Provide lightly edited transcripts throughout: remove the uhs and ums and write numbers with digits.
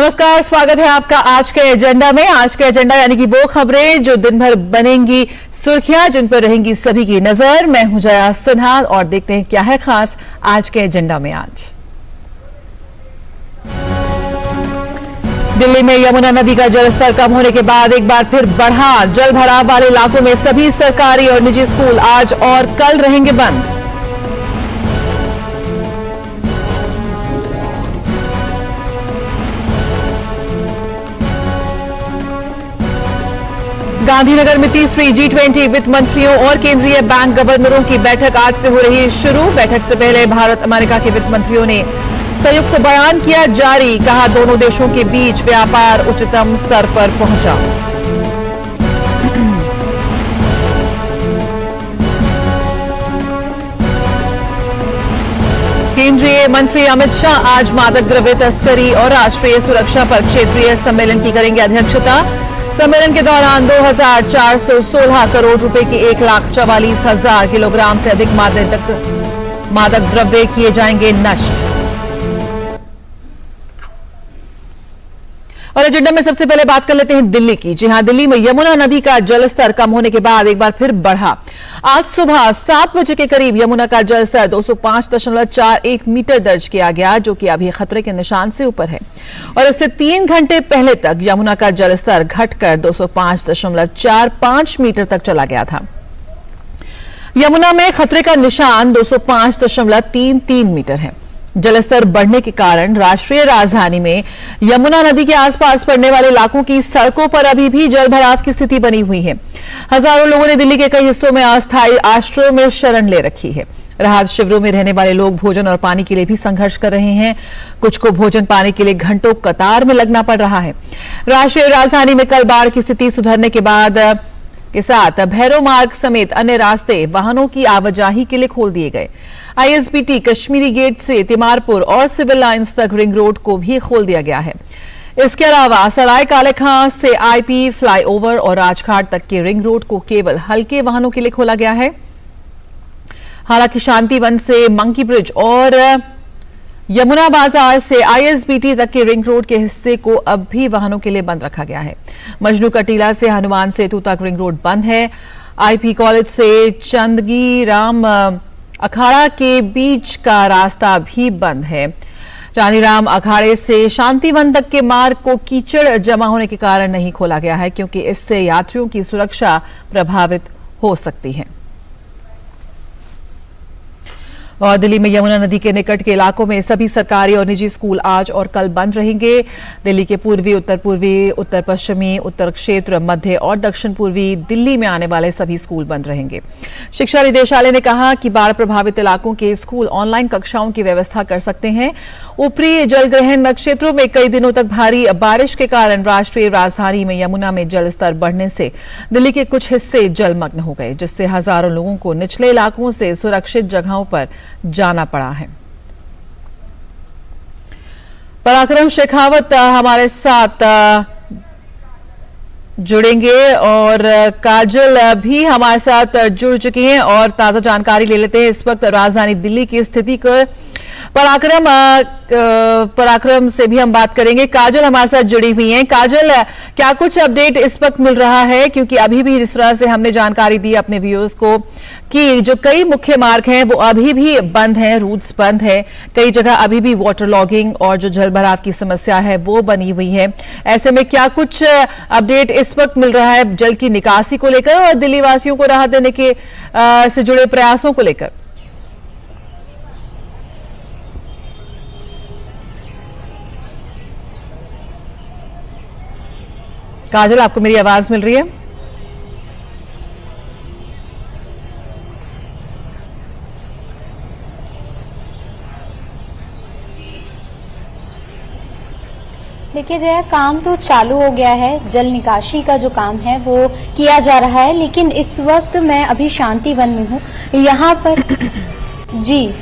नमस्कार, स्वागत है आपका आज के एजेंडा में। आज के एजेंडा यानी कि वो खबरें जो दिन भर बनेंगी सुर्खियां, जिन पर रहेंगी सभी की नजर। मैं हूं जया सिन्हा और देखते हैं क्या है खास आज के एजेंडा में। आज दिल्ली में यमुना नदी का जलस्तर कम होने के बाद एक बार फिर बढ़ा। जल भराव वाले इलाकों में सभी सरकारी और निजी स्कूल आज और कल रहेंगे बंद। गांधीनगर में तीसरी G20 वित्त मंत्रियों और केंद्रीय बैंक गवर्नरों की बैठक आज से हो रही है शुरू। बैठक से पहले भारत अमेरिका के वित्त मंत्रियों ने संयुक्त बयान किया जारी। कहा, दोनों देशों के बीच व्यापार उच्चतम स्तर पर पहुंचा। केंद्रीय मंत्री अमित शाह आज मादक द्रव्य तस्करी और राष्ट्रीय सुरक्षा पर क्षेत्रीय सम्मेलन की करेंगे अध्यक्षता। सम्मेलन के दौरान 2416 करोड़ रुपए के 1,44,000 किलोग्राम से अधिक मादक द्रव्य किए जाएंगे नष्ट। और एजेंडा में सबसे पहले बात कर लेते हैं दिल्ली की। जी हां, दिल्ली में यमुना नदी का जलस्तर कम होने के बाद एक बार फिर बढ़ा। आज सुबह 7 बजे के करीब यमुना का जलस्तर 205.41 मीटर दर्ज किया गया, जो कि अभी खतरे के निशान से ऊपर है। और इससे 3 घंटे पहले तक यमुना का जलस्तर घटकर 205.45 मीटर तक चला गया था। यमुना में खतरे का निशान 205.33 मीटर है। जलस्तर बढ़ने के कारण राष्ट्रीय राजधानी में यमुना नदी के आसपास पड़ने वाले इलाकों की सड़कों पर अभी भी जलभराव की स्थिति बनी हुई है। हजारों लोगों ने दिल्ली के कई हिस्सों में अस्थायी आश्रयों में शरण ले रखी है। राहत शिविरों में रहने वाले लोग भोजन और पानी के लिए भी संघर्ष कर रहे हैं। कुछ को भोजन पाने के लिए घंटों कतार में लगना पड़ रहा है। राष्ट्रीय राजधानी में कल बाढ़ की स्थिति सुधरने के बाद के साथ भैरव मार्ग समेत अन्य रास्ते वाहनों की आवाजाही के लिए खोल दिए गए। ISBT कश्मीरी गेट से तिमारपुर और सिविल लाइंस तक रिंग रोड को भी खोल दिया गया है। इसके अलावा सराय काले खां से IP फ्लाईओवर और राजघाट तक के रिंग रोड को केवल हल्के वाहनों के लिए खोला गया है। हालांकि शांतिवन से मंकी ब्रिज और यमुना बाजार से ISBT तक के रिंग रोड के हिस्से को अब भी वाहनों के लिए बंद रखा गया है। मजनू कटीला से हनुमान सेतु तक रिंग रोड बंद है। IP कॉलेज से चंदगी राम अखाड़ा के बीच का रास्ता भी बंद है। चांदीराम अखाड़े से शांतिवन तक के मार्ग को कीचड़ जमा होने के कारण नहीं खोला गया है, क्योंकि इससे यात्रियों की सुरक्षा प्रभावित हो सकती है। और दिल्ली में यमुना नदी के निकट के इलाकों में सभी सरकारी और निजी स्कूल आज और कल बंद रहेंगे। दिल्ली के पूर्वी, उत्तर पश्चिमी, उत्तर क्षेत्र, मध्य और दक्षिण पूर्वी दिल्ली में आने वाले सभी स्कूल बंद रहेंगे। शिक्षा निदेशालय ने कहा कि बाढ़ प्रभावित इलाकों के स्कूल ऑनलाइन कक्षाओं की व्यवस्था कर सकते हैं। ऊपरी जलग्रहण क्षेत्रों में कई दिनों तक भारी बारिश के कारण राष्ट्रीय राजधानी में यमुना में जलस्तर बढ़ने से दिल्ली के कुछ हिस्से जलमग्न हो गए, जिससे हजारों लोगों को निचले इलाकों से सुरक्षित जगहों पर जाना पड़ा है। पराक्रम शेखावत हमारे साथ जुड़ेंगे और काजल भी हमारे साथ जुड़ चुकी हैं और ताजा जानकारी ले लेते हैं इस वक्त राजधानी दिल्ली की स्थिति को। पराक्रम से भी हम बात करेंगे। काजल हमारे साथ जुड़ी हुई हैं। काजल, क्या कुछ अपडेट इस वक्त मिल रहा है, क्योंकि अभी भी जिस तरह से हमने जानकारी दी अपने व्यूअर्स को कि जो कई मुख्य मार्ग हैं वो अभी भी बंद हैं, रूट्स बंद है, कई जगह अभी भी वाटर लॉगिंग और जो जल भराव की समस्या है वो बनी हुई है। ऐसे में क्या कुछ अपडेट इस वक्त मिल रहा है जल की निकासी को लेकर और दिल्ली वासियों को राहत देने के से जुड़े प्रयासों को लेकर? काजल, आपको मेरी आवाज मिल रही है? देखिए जया, काम तो चालू हो गया है। जल निकासी का जो काम है वो किया जा रहा है, लेकिन इस वक्त मैं अभी शांतिवन में हूँ। यहाँ पर जी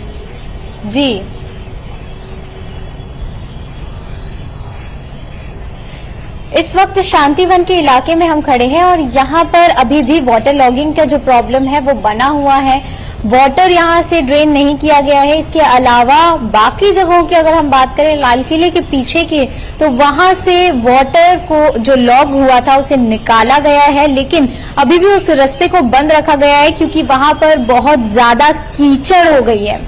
इस वक्त शांतिवन के इलाके में हम खड़े हैं और यहाँ पर अभी भी वाटर लॉगिंग का जो प्रॉब्लम है वो बना हुआ है। वाटर यहाँ से ड्रेन नहीं किया गया है। इसके अलावा बाकी जगहों की अगर हम बात करें लाल किले के पीछे की, तो वहां से वाटर को जो लॉग हुआ था उसे निकाला गया है, लेकिन अभी भी उस रास्ते को बंद रखा गया है क्योंकि वहां पर बहुत ज्यादा कीचड़ हो गई है।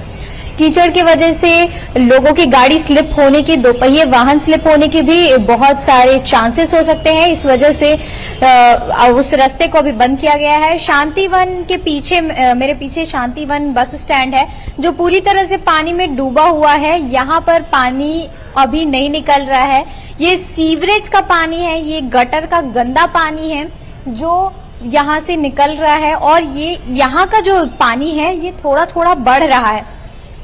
कीचड़ की वजह से लोगों की गाड़ी स्लिप होने की, दोपहिए वाहन स्लिप होने के भी बहुत सारे चांसेस हो सकते हैं। इस वजह से उस रास्ते को अभी बंद किया गया है। शांतिवन के पीछे, मेरे पीछे शांतिवन बस स्टैंड है जो पूरी तरह से पानी में डूबा हुआ है। यहाँ पर पानी अभी नहीं निकल रहा है। ये सीवरेज का पानी है, ये गटर का गंदा पानी है जो यहाँ से निकल रहा है, और ये यहाँ का जो पानी है ये थोड़ा थोड़ा बढ़ रहा है।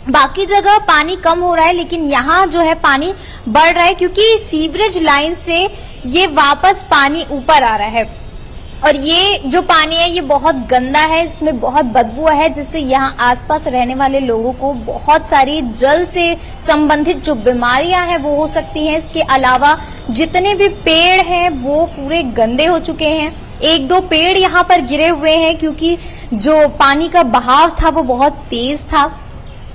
बाकी जगह पानी कम हो रहा है, लेकिन यहाँ जो है पानी बढ़ रहा है क्योंकि सीवरेज लाइन से ये वापस पानी ऊपर आ रहा है। और ये जो पानी है ये बहुत गंदा है, इसमें बहुत बदबू है, जिससे यहाँ आसपास रहने वाले लोगों को बहुत सारी जल से संबंधित जो बीमारियां हैं वो हो सकती हैं। इसके अलावा जितने भी पेड़ हैं वो पूरे गंदे हो चुके हैं। एक दो पेड़ यहाँ पर गिरे हुए हैं क्योंकि जो पानी का बहाव था वो बहुत तेज था।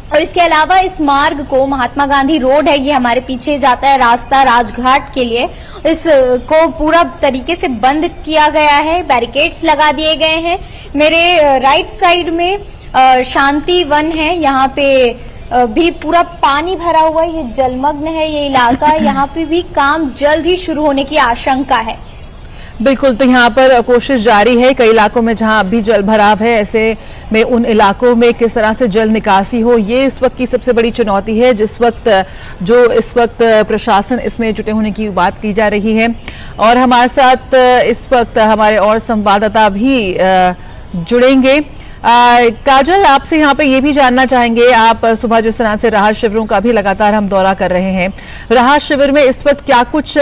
और इसके अलावा इस मार्ग को, महात्मा गांधी रोड है, ये हमारे पीछे जाता है रास्ता राजघाट के लिए, इसको पूरा तरीके से बंद किया गया है, बैरिकेड्स लगा दिए गए हैं। मेरे राइट साइड में शांति वन है, यहाँ पे भी पूरा पानी भरा हुआ है, ये जलमग्न है ये इलाका। यहाँ पे भी काम जल्द ही शुरू होने की आशंका है। बिल्कुल, तो यहाँ पर कोशिश जारी है। कई इलाकों में जहाँ अभी जल भराव है, ऐसे में उन इलाकों में किस तरह से जल निकासी हो, ये इस वक्त की सबसे बड़ी चुनौती है, इस वक्त प्रशासन इसमें जुटे होने की बात की जा रही है। और हमारे साथ इस वक्त हमारे और संवाददाता भी जुड़ेंगे। काजल, आपसे यहाँ पे ये भी जानना चाहेंगे, आप सुबह जिस तरह से राहत शिविरों का भी लगातार हम दौरा कर रहे हैं, राहत शिविर में इस वक्त क्या कुछ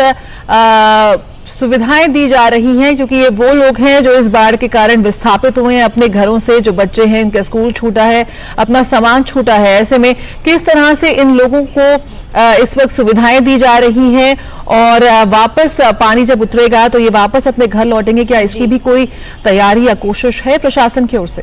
सुविधाएं दी जा रही हैं, क्योंकि ये वो लोग हैं जो इस बाढ़ के कारण विस्थापित हुए हैं अपने घरों से, जो बच्चे हैं उनका स्कूल छूटा है, अपना सामान छूटा है। ऐसे में किस तरह से इन लोगों को इस वक्त सुविधाएं दी जा रही हैं, और वापस पानी जब उतरेगा तो ये वापस अपने घर लौटेंगे, क्या इसकी भी कोई तैयारी या कोशिश है प्रशासन की ओर से?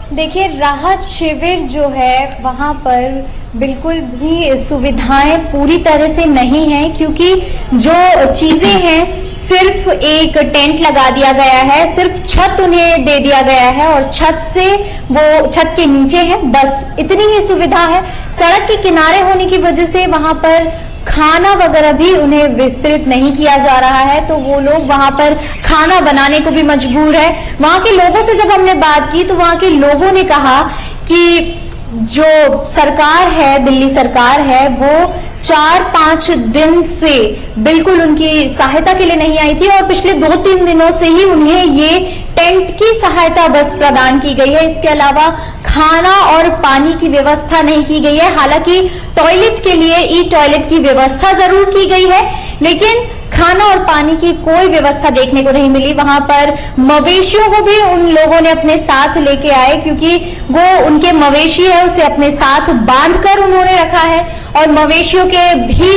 देखिए, राहत शिविर जो है वहाँ पर बिल्कुल भी सुविधाएं पूरी तरह से नहीं है, क्योंकि जो चीजें हैं सिर्फ एक टेंट लगा दिया गया है, सिर्फ छत उन्हें दे दिया गया है और छत से वो छत के नीचे है, बस इतनी ही सुविधा है। सड़क के किनारे होने की वजह से वहां पर खाना वगैरह भी उन्हें विस्तृत नहीं किया जा रहा है, तो वो लोग वहां पर खाना बनाने को भी मजबूर है। वहां के लोगों से जब हमने बात की तो वहां के लोगों ने कहा कि जो सरकार है, दिल्ली सरकार है, वो 4-5 दिन से बिल्कुल उनकी सहायता के लिए नहीं आई थी, और पिछले 2-3 दिनों से ही उन्हें ये टेंट की सहायता बस प्रदान की गई है। इसके अलावा खाना और पानी की व्यवस्था नहीं की गई है। हालांकि टॉयलेट के लिए ई टॉयलेट की व्यवस्था जरूर की गई है, लेकिन खाना और पानी की कोई व्यवस्था देखने को नहीं मिली। वहां पर मवेशियों को भी उन लोगों ने अपने साथ लेके आए, क्योंकि वो उनके मवेशी है उसे अपने साथ बांधकर उन्होंने रखा है, और मवेशियों के भी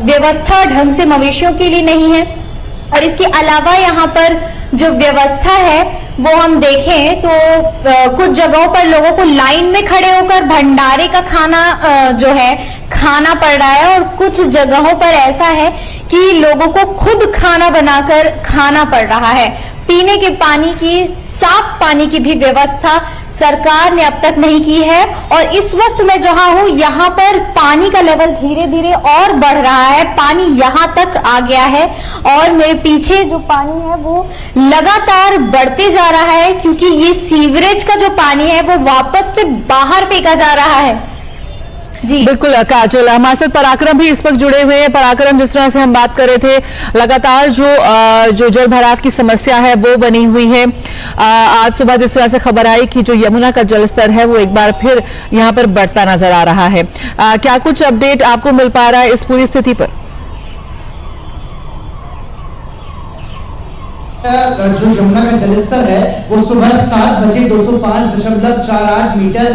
व्यवस्था ढंग से मवेशियों के लिए नहीं है। और इसके अलावा यहाँ पर जो व्यवस्था है वो हम देखें तो कुछ जगहों पर लोगों को लाइन में खड़े होकर भंडारे का खाना जो है खाना पड़ रहा है, और कुछ जगहों पर ऐसा है कि लोगों को खुद खाना बनाकर खाना पड़ रहा है। पीने के पानी की, साफ पानी की भी व्यवस्था सरकार ने अब तक नहीं की है। और इस वक्त मैं जहां हूं यहाँ पर पानी का लेवल धीरे धीरे और बढ़ रहा है, पानी यहाँ तक आ गया है, और मेरे पीछे जो पानी है वो लगातार बढ़ते जा रहा है, क्योंकि ये सीवरेज का जो पानी है वो वापस से बाहर फेंका जा रहा है। जी बिल्कुल काजल, हमारे साथ पराक्रम भी इस वक्त जुड़े हुए हैं। पराक्रम, जिस तरह से हम बात कर रहे थे, लगातार जो जल भराव की समस्या है वो बनी हुई है। आज सुबह जिस तरह से खबर आई कि जो यमुना का जलस्तर है वो एक बार फिर यहाँ पर बढ़ता नजर आ रहा है, क्या कुछ अपडेट आपको मिल पा रहा है इस पूरी स्थिति पर? जो यमुना का जलस्तर है वो सुबह 7 बजे 205.48 मीटर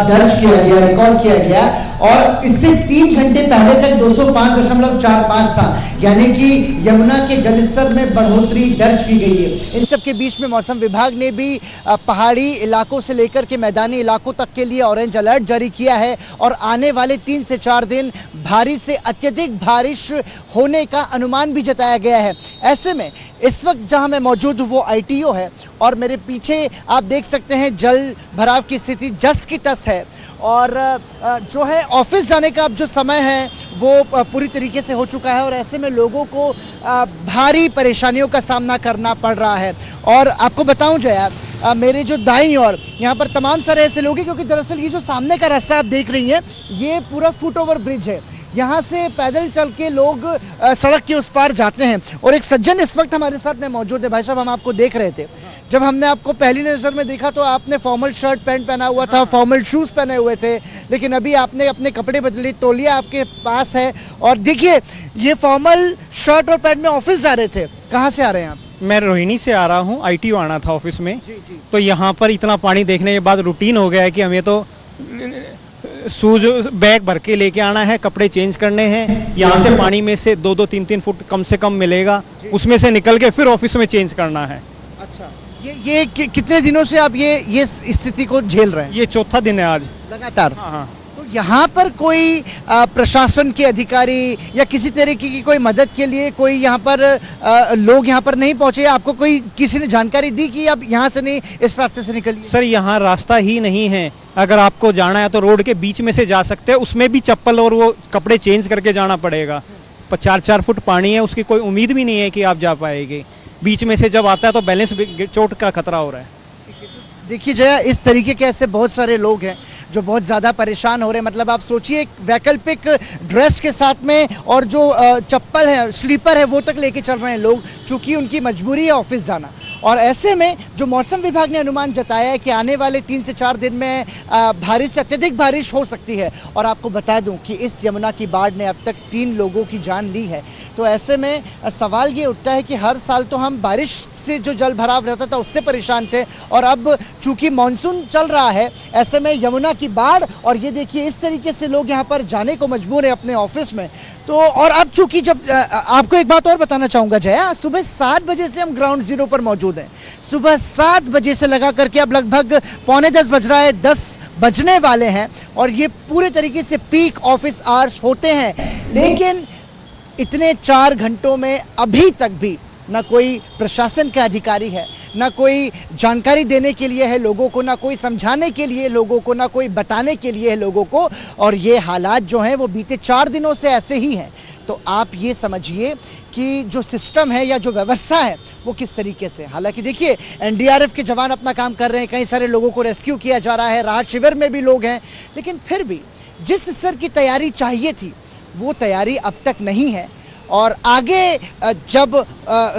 दर्ज किया गया, रिकॉर्ड किया गया, और इससे 3 घंटे पहले तक 205.45 था, यानी कि यमुना के जलस्तर में बढ़ोतरी दर्ज की गई है। इन सब के बीच में मौसम विभाग ने भी पहाड़ी इलाकों से लेकर के मैदानी इलाकों तक के लिए ऑरेंज अलर्ट जारी किया है और आने वाले 3 से 4 दिन भारी से अत्यधिक बारिश होने का अनुमान भी जताया गया है। ऐसे में इस वक्त जहां मैं मौजूद हूं वो ITO है और मेरे पीछे आप देख सकते हैं जल भराव की स्थिति जस की तस है, और जो है ऑफिस जाने का अब जो समय है वो पूरी तरीके से हो चुका है और ऐसे में लोगों को भारी परेशानियों का सामना करना पड़ रहा है। और आपको बताऊं जया, मेरे जो दाईं ओर यहाँ पर तमाम सारे ऐसे लोग हैं, क्योंकि दरअसल ये जो सामने का रास्ता आप देख रही हैं ये पूरा फुट ओवर ब्रिज है, यहाँ से पैदल चल के लोग सड़क के उस पार जाते हैं। और एक सज्जन इस वक्त हमारे साथ में मौजूद है। भाई साहब, हम आपको देख रहे थे, जब हमने आपको पहली नज़र में देखा तो आपने फॉर्मल शर्ट पैंट पहना हुआ था, फॉर्मल शूज़ पहने हुए थे, लेकिन अभी आपने अपने कपड़े बदले, तौलिया आपके पास है और देखिए ये फॉर्मल शर्ट और पैंट में ऑफिस जा रहे थे। कहाँ से आ रहे हैं आप? मैं रोहिणी से आ रहा हूँ, ITO आना था ऑफिस में। तो यहाँ पर इतना पानी देखने के बाद रूटीन हो गया है कि हमें तो शूज बैग भर के लेके आना है, कपड़े चेंज करने हैं। यहाँ से पानी में से 2-2, 3-3 फुट कम से कम मिलेगा, उसमें से निकल के फिर ऑफिस में चेंज करना है। अच्छा, ये कितने दिनों से आप ये स्थिति को झेल रहे हैं? ये चौथा दिन है आज लगातार। हाँ। तो यहाँ पर कोई प्रशासन के अधिकारी या किसी तरीके की कोई मदद के लिए कोई यहाँ पर लोग यहाँ पर नहीं पहुँचे? आपको कोई किसी ने जानकारी दी कि आप यहाँ से नहीं इस रास्ते से निकलिए? सर, यहाँ रास्ता ही नहीं है। अगर आपको जाना है तो रोड के बीच में से जा सकते हैं, उसमें भी चप्पल और वो कपड़े चेंज करके जाना पड़ेगा। 4-4 फुट पानी है, उसकी कोई उम्मीद भी नहीं है कि आप जा पाएंगे। बीच में से जब आता है तो बैलेंस चोट का खतरा हो रहा है। देखिए जया, इस तरीके के ऐसे बहुत सारे लोग हैं जो बहुत ज़्यादा परेशान हो रहे हैं। मतलब आप सोचिए, वैकल्पिक ड्रेस के साथ में और जो चप्पल है, स्लीपर है, वो तक लेके चल रहे हैं लोग, चूँकि उनकी मजबूरी है ऑफिस जाना। और ऐसे में जो मौसम विभाग ने अनुमान जताया है कि आने वाले 3 से 4 दिन में भारी से अत्यधिक बारिश हो सकती है। और आपको बता दूं कि इस यमुना की बाढ़ ने अब तक 3 लोगों की जान ली है। तो ऐसे में सवाल ये उठता है कि हर साल तो हम बारिश से जो जल भराव रहता था उससे परेशान थे, और अब चूंकि मानसून चल रहा है, ऐसे में यमुना की बाढ़, और ये देखिए इस तरीके से लोग यहाँ पर जाने को मजबूर है अपने ऑफिस में। तो और अब चूंकि जब आपको एक बात और बताना चाहूँगा जया, सुबह 7 बजे से हम ग्राउंड जीरो पर मौजूद हैं। सुबह 7 बजे से लगा करके अब लगभग 9:45 बज रहा है, 10 बजने वाले हैं, और ये पूरे तरीके से पीक ऑफिस आवर्स होते हैं। लेकिन इतने 4 घंटों में अभी तक भी ना कोई प्रशासन का अधिकारी है, ना कोई जानकारी देने के लिए है लोगों को, ना कोई समझाने के लिए लोगों को, ना कोई बताने के लिए है लोगों को। और ये हालात जो हैं वो बीते 4 दिनों से ऐसे ही हैं। तो आप ये समझिए कि जो सिस्टम है या जो व्यवस्था है वो किस तरीके से। हालांकि देखिए NDRF के जवान अपना काम कर रहे हैं, कई सारे लोगों को रेस्क्यू किया जा रहा है, राहत शिविर में भी लोग हैं, लेकिन फिर भी जिस स्तर की तैयारी चाहिए थी वो तैयारी अब तक नहीं है। और आगे जब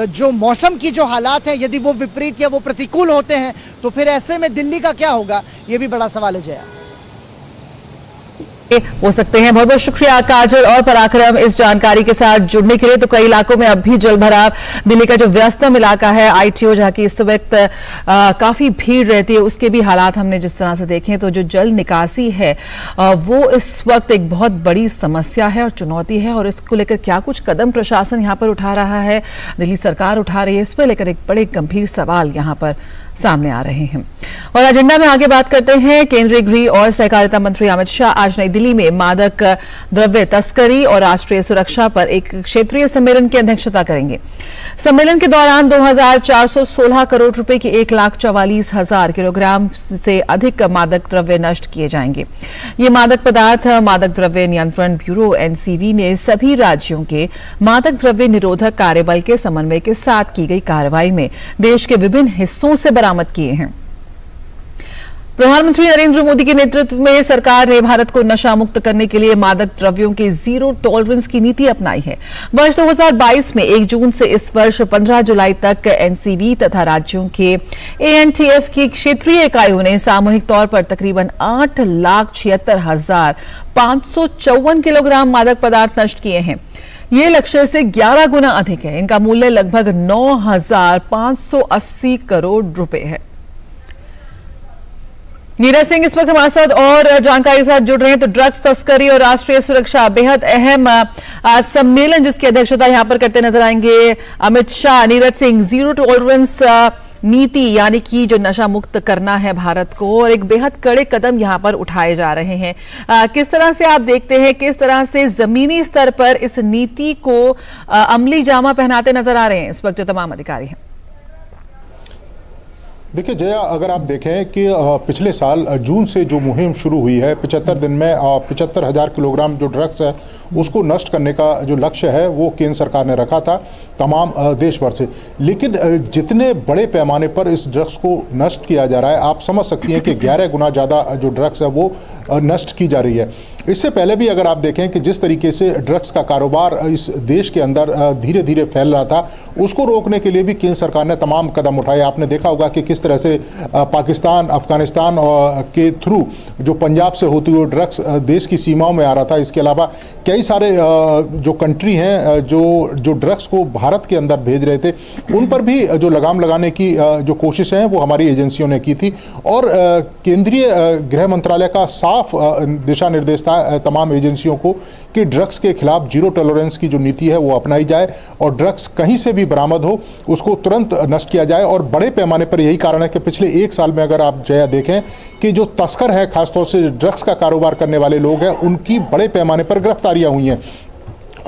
जो मौसम की जो हालात हैं यदि वो विपरीत या वो प्रतिकूल होते हैं तो फिर ऐसे में दिल्ली का क्या होगा, ये भी बड़ा सवाल है जया। हो सकते हैं। बहुत बहुत शुक्रिया काजल और पराक्रम इस जानकारी के साथ जुड़ने के लिए। तो कई इलाकों में अब भी जल भराव, दिल्ली का जो व्यस्तम इलाका है ITO, जहाँ की इस वक्त काफी भीड़ रहती है, उसके भी हालात हमने जिस तरह से देखे। तो जो जल निकासी है वो इस वक्त एक बहुत बड़ी समस्या है और चुनौती है, और इसको लेकर क्या कुछ कदम प्रशासन यहाँ पर उठा रहा है, दिल्ली सरकार उठा रही है, इस पर लेकर एक बड़े गंभीर सवाल यहाँ पर सामने आ रहे हैं। और एजेंडा में आगे बात करते हैं। केंद्रीय गृह और सहकारिता मंत्री अमित शाह आज नई दिल्ली में मादक द्रव्य तस्करी और राष्ट्रीय सुरक्षा पर एक क्षेत्रीय सम्मेलन की अध्यक्षता करेंगे। सम्मेलन के दौरान 2416 करोड़ रुपए के 1,44,000 किलोग्राम से अधिक मादक द्रव्य नष्ट किए जाएंगे। ये मादक पदार्थ मादक द्रव्य नियंत्रण ब्यूरो NCV ने सभी राज्यों के मादक द्रव्य निरोधक कार्यबल के समन्वय के साथ की गई कार्रवाई में देश के विभिन्न हिस्सों से बरामद किए हैं। प्रधानमंत्री नरेंद्र मोदी के नेतृत्व में सरकार ने भारत को नशा मुक्त करने के लिए मादक द्रव्यों के जीरो टॉलरेंस की नीति अपनाई है। वर्ष 2022 में 1 जून से इस वर्ष 15 जुलाई तक NCV तथा राज्यों के ANTF की क्षेत्रीय इकाइयों ने सामूहिक तौर पर तकरीबन 8,76,554 किलोग्राम मादक पदार्थ नष्ट किए हैं। ये लक्ष्य से 11 गुना अधिक है। इनका मूल्य लगभग 9,580 करोड़ रुपए है। नीरज सिंह इस वक्त हमारे साथ और जानकारी के साथ जुड़ रहे हैं। तो ड्रग्स तस्करी और राष्ट्रीय सुरक्षा बेहद अहम सम्मेलन जिसकी अध्यक्षता यहां पर करते नजर आएंगे अमित शाह। नीरज सिंह, जीरो टॉलरेंस नीति यानी कि जो नशा मुक्त करना है भारत को, और एक बेहद कड़े कदम यहां पर उठाए जा रहे हैं। किस तरह से आप देखते हैं, किस तरह से जमीनी स्तर पर इस नीति को अमली जामा पहनाते नजर आ रहे हैं इस वक्त जो तमाम अधिकारी हैं? देखिए जया, अगर आप देखें कि पिछले साल जून से जो मुहिम शुरू हुई है, 75 दिन में 75,000 किलोग्राम जो ड्रग्स है उसको नष्ट करने का जो लक्ष्य है वो केंद्र सरकार ने रखा था तमाम देश भर से। लेकिन जितने बड़े पैमाने पर इस ड्रग्स को नष्ट किया जा रहा है, आप समझ सकती हैं कि 11 गुना ज़्यादा जो ड्रग्स है वो नष्ट की जा रही है। इससे पहले भी अगर आप देखें कि जिस तरीके से ड्रग्स का कारोबार इस देश के अंदर धीरे धीरे फैल रहा था, उसको रोकने के लिए भी केंद्र सरकार ने तमाम कदम उठाए। आपने देखा होगा कि किस तरह से पाकिस्तान, अफगानिस्तान के थ्रू जो पंजाब से होती हुई ड्रग्स देश की सीमाओं में आ रहा था। इसके अलावा कई सारे जो कंट्री हैं जो ड्रग्स को भारत के अंदर भेज रहे थे, उन पर भी जो लगाम लगाने की जो कोशिश है वो हमारी एजेंसियों ने की थी। और केंद्रीय गृह मंत्रालय का साफ दिशा निर्देश था तमाम एजेंसियों को कि ड्रग्स के खिलाफ जीरो टॉलरेंस की जो नीति है वो अपनाई जाए और ड्रग्स कहीं से भी बरामद हो उसको तुरंत नष्ट किया जाए। और बड़े पैमाने पर यही कारण है कि पिछले एक साल में अगर आप जया देखें कि जो तस्कर हैं, खासतौर से ड्रग्स का कारोबार करने वाले लोग हैं, उनकी बड़े पैमाने पर गिरफ्तारियां हुई हैं।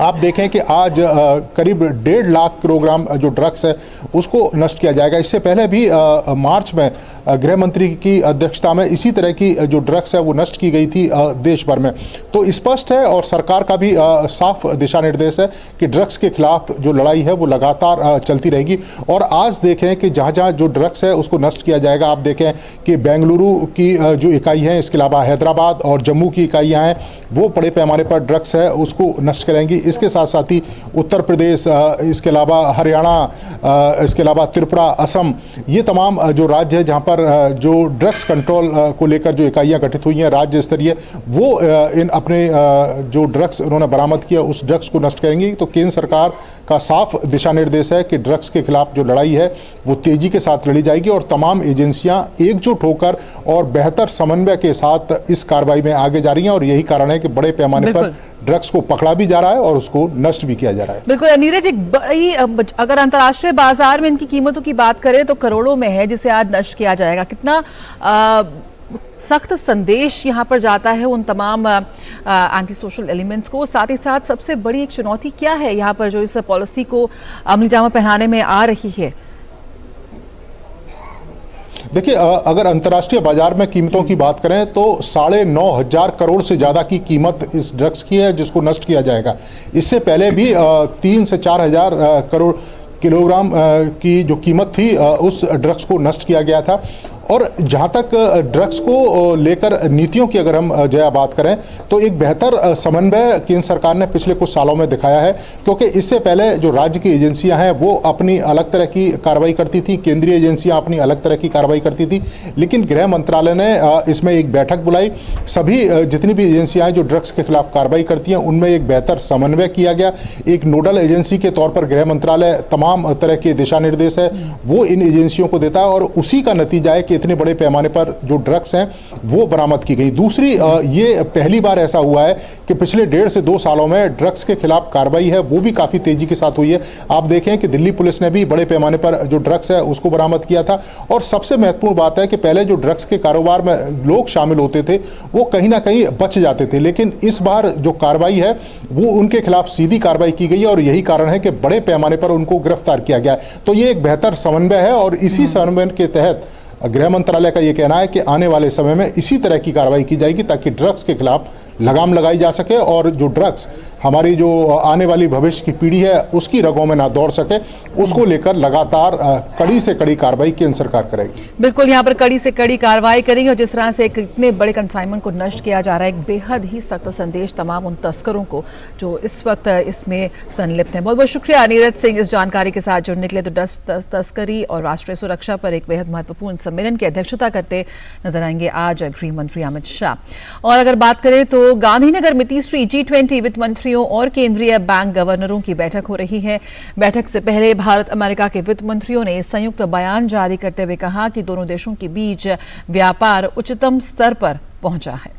आप देखें कि आज करीब 1.5 लाख किलोग्राम जो ड्रग्स है उसको नष्ट किया जाएगा। इससे पहले भी मार्च में गृह मंत्री की अध्यक्षता में इसी तरह की जो ड्रग्स है वो नष्ट की गई थी देश भर में। तो स्पष्ट है और सरकार का भी साफ दिशा निर्देश है कि ड्रग्स के खिलाफ जो लड़ाई है वो लगातार चलती रहेगी। और आज देखें कि जहाँ जहाँ जो ड्रग्स है उसको नष्ट किया जाएगा। आप देखें कि बेंगलुरु की जो इकाई है, इसके अलावा हैदराबाद और जम्मू की इकाइयाँ हैं, वो बड़े पैमाने पर ड्रग्स है उसको नष्ट करेंगी। इसके साथ साथ ही उत्तर प्रदेश, इसके अलावा हरियाणा, इसके अलावा त्रिपुरा, असम, ये तमाम जो राज्य है जहां पर जो ड्रग्स कंट्रोल को लेकर जो इकाइयां गठित हुई हैं राज्य स्तरीय, वो इन अपने जो ड्रग्स उन्होंने बरामद किया उस ड्रग्स को नष्ट करेंगी। तो केंद्र सरकार का साफ दिशा निर्देश है कि ड्रग्स के खिलाफ जो लड़ाई है वो तेजी के साथ लड़ी जाएगी और तमाम एजेंसियां एकजुट होकर और बेहतर समन्वय के साथ इस कार्रवाई में आगे जा रही हैं। और यही कारण है कि बड़े पैमाने पर ड्रग्स को पकड़ा भी जा रहा है और उसको नष्ट भी किया जा रहा है। बिल्कुल नीरज, एक बड़ी, अगर अंतर्राष्ट्रीय बाजार में इनकी कीमतों की बात करें तो करोड़ों में है जिसे आज नष्ट किया जाएगा। कितना सख्त संदेश यहाँ पर जाता है उन तमाम एंटी सोशल एलिमेंट्स को। साथ ही साथ सबसे बड़ी एक चुनौती क्या है यहाँ पर जो इस पॉलिसी को अमली जामा पहनाने में आ रही है? देखिए, अगर अंतर्राष्ट्रीय बाजार में कीमतों की बात करें तो 9,500 करोड़ से ज़्यादा की कीमत इस ड्रग्स की है जिसको नष्ट किया जाएगा। इससे पहले भी 3 से 4,000 करोड़ किलोग्राम की जो कीमत थी उस ड्रग्स को नष्ट किया गया था। और जहाँ तक ड्रग्स को लेकर नीतियों की अगर हम जया बात करें तो एक बेहतर समन्वय केंद्र सरकार ने पिछले कुछ सालों में दिखाया है, क्योंकि इससे पहले जो राज्य की एजेंसियां हैं वो अपनी अलग तरह की कार्रवाई करती थी, केंद्रीय एजेंसियां अपनी अलग तरह की कार्रवाई करती थी। लेकिन गृह मंत्रालय ने इसमें एक बैठक बुलाई, सभी जितनी भी एजेंसियां हैं जो ड्रग्स के खिलाफ कार्रवाई करती हैं उनमें एक बेहतर समन्वय किया गया। एक नोडल एजेंसी के तौर पर गृह मंत्रालय तमाम तरह के दिशा निर्देश है वो इन एजेंसियों को देता है और उसी का नतीजा है कि इतने बड़े पैमाने पर जो ड्रग्स हैं वो बरामद की गई। दूसरी, ये पहली बार ऐसा हुआ है कि पिछले 1.5 से 2 सालों में ड्रग्स के खिलाफ कार्रवाई है वो भी काफ़ी तेजी के साथ हुई है। आप देखें कि दिल्ली पुलिस ने भी बड़े पैमाने पर जो ड्रग्स है उसको बरामद किया था। और सबसे महत्वपूर्ण बात है कि पहले जो ड्रग्स के कारोबार में लोग शामिल होते थे वो कहीं ना कहीं बच जाते थे, लेकिन इस बार जो कार्रवाई है वो उनके खिलाफ सीधी कार्रवाई की गई है और यही कारण है कि बड़े पैमाने पर उनको गिरफ्तार किया गया। तो ये एक बेहतर समन्वय है और इसी समन्वय के तहत गृह मंत्रालय का ये कहना है कि आने वाले समय में इसी तरह की कार्रवाई की जाएगी ताकि ड्रग्स के खिलाफ लगाम लगाई जा सके और जो ड्रग्स हमारी जो आने वाली भविष्य की पीढ़ी है उसकी रगों में ना दौड़ सके, उसको लेकर लगातार कड़ी से कड़ी कार्रवाई केंद्र सरकार करेगी। बिल्कुल, यहाँ पर कड़ी से कड़ी कार्रवाई करेंगे और जिस तरह से एक इतने बड़े कंसाइनमेंट को नष्ट किया जा रहा है, एक बेहद ही सख्त संदेश तमाम उन तस्करों को जो इस वक्त इसमें संलिप्त हैं। बहुत बहुत शुक्रिया नीरज सिंह इस जानकारी के साथ जुड़ने के लिए। तो ड्रग्स तस्करी और राष्ट्रीय सुरक्षा पर एक बेहद महत्वपूर्ण सम्मेलन की अध्यक्षता करते नजर आएंगे आज गृह मंत्री अमित शाह। और अगर बात करें तो गांधीनगर में तीसरी G20 वित्त मंत्रियों और केंद्रीय बैंक गवर्नरों की बैठक हो रही है। बैठक से पहले भारत अमेरिका के वित्त मंत्रियों ने संयुक्त बयान जारी करते हुए कहा कि दोनों देशों के बीच व्यापार उच्चतम स्तर पर पहुंचा है।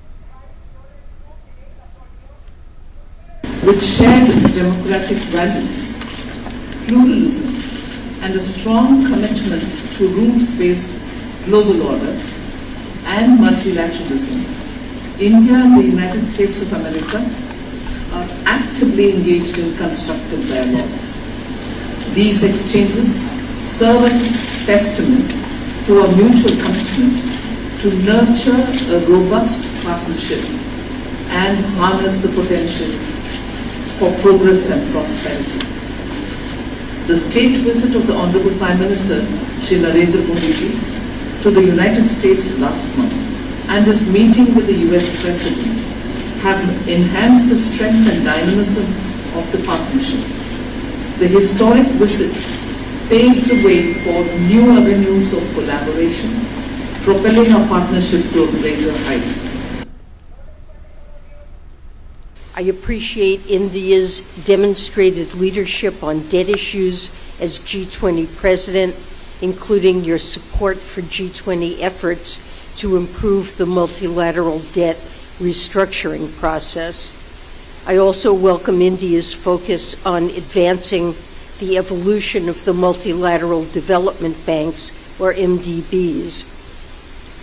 With shared democratic values, pluralism, and a strong commitment to rules-based global order and multilateralism, India and the United States of America are actively engaged in constructive dialogues. These exchanges serve as a testament to our mutual commitment to nurture a robust partnership and harness the potential for progress and prosperity. The state visit of the Honorable Prime Minister Shri Narendra Modi ji to the United States last month and his meeting with the US President have enhanced the strength and dynamism of the partnership. The historic visit paved the way for new avenues of collaboration, propelling our partnership to a greater height. I appreciate India's demonstrated leadership on debt issues as G20 president, including your support for G20 efforts to improve the multilateral debt restructuring process. I also welcome India's focus on advancing the evolution of the multilateral development banks, or MDBs.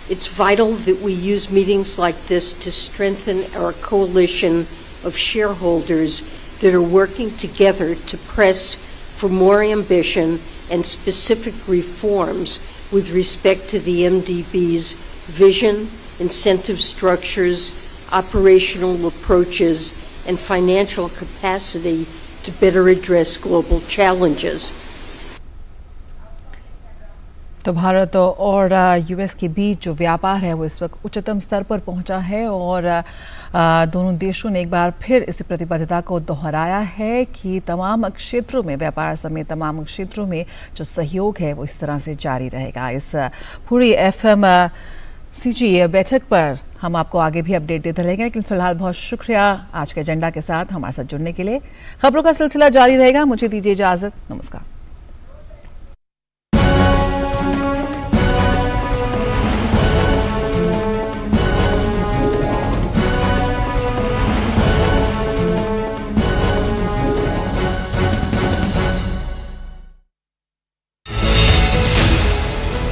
It's vital that we use meetings like this to strengthen our coalition of shareholders that are working together to press for more ambition and specific reforms with respect to the MDB's vision, incentive structures, operational approaches, and financial capacity to better address global challenges. तो भारत और US के बीच जो व्यापार है वो इस वक्त उच्चतम स्तर पर पहुंचा है और दोनों देशों ने एक बार फिर इस प्रतिबद्धता को दोहराया है कि तमाम क्षेत्रों में व्यापार समेत तमाम क्षेत्रों में जो सहयोग है वो इस तरह से जारी रहेगा। इस पूरी FMCG बैठक पर हम आपको आगे भी अपडेट देते रहेंगे, लेकिन फिलहाल बहुत शुक्रिया आज के एजेंडा के साथ हमारे साथ जुड़ने के लिए। खबरों का सिलसिला जारी रहेगा, मुझे दीजिए इजाजत, नमस्कार।